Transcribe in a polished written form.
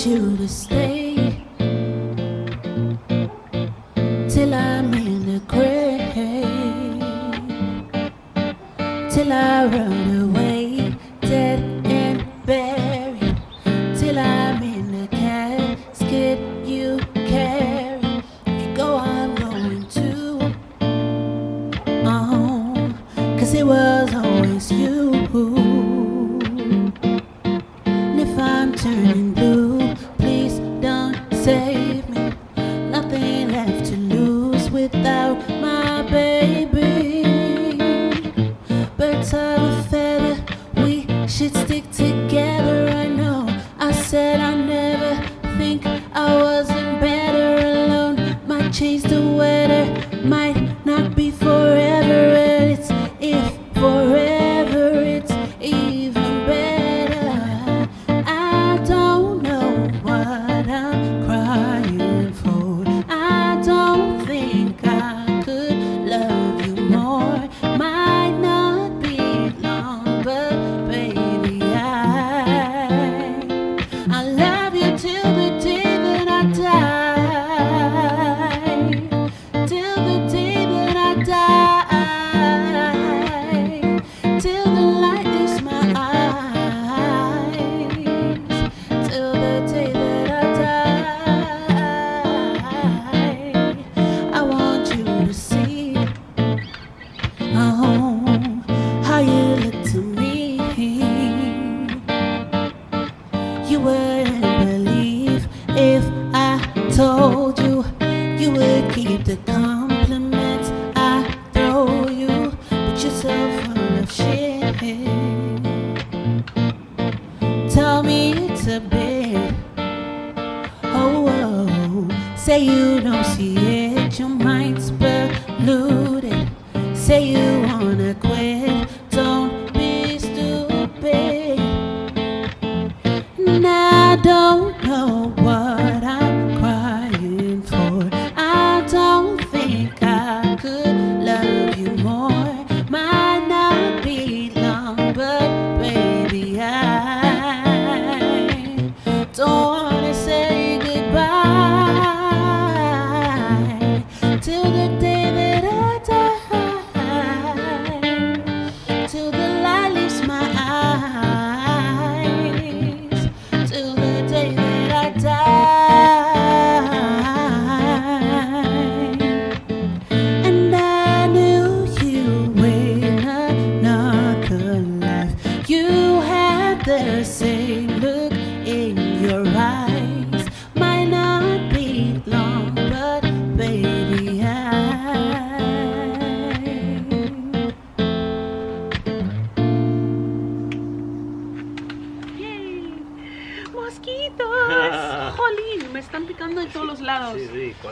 want you to stay till I'm in the grave, till I run away, dead and buried, till I'm in the casket you carry. If you go, I'm going too. Oh, 'cause it was always you. And if I'm turning blue, please don't save me. Nothing left to lose without my baby. Birds of a feather, we should stick together. I know I said I'll never think I wasn't better alone. Might change the weather, might not be forever. And it's if forever, it's even better. I don't know what I'm crying for. I don't think I could love you more. Might not be long, but baby, I love you till the day that I die. Till the day that I die. Till the light is my eyes. Till the day that I die. I want you to see, oh, how you look to me. You wouldn't believe if I told you. You would keep the compliments I throw you, but you're so full of shit. Tell me it's a bit. Oh, oh, say you don't see it, your mind's polluted. Say you wanna quit, don't be stupid. And I don't know what I'm crying for. I don't think I could love you more. Might not be long, but baby, I don't wanna say goodbye till the day that I die. Till the light leaves my eyes. Till the day that I die. And I knew you in another life. You had the same look in your eyes. Might not be long, but baby, ¡Mosquitos! ¡Jolín! Me están picando de todos los lados. Sí, sí.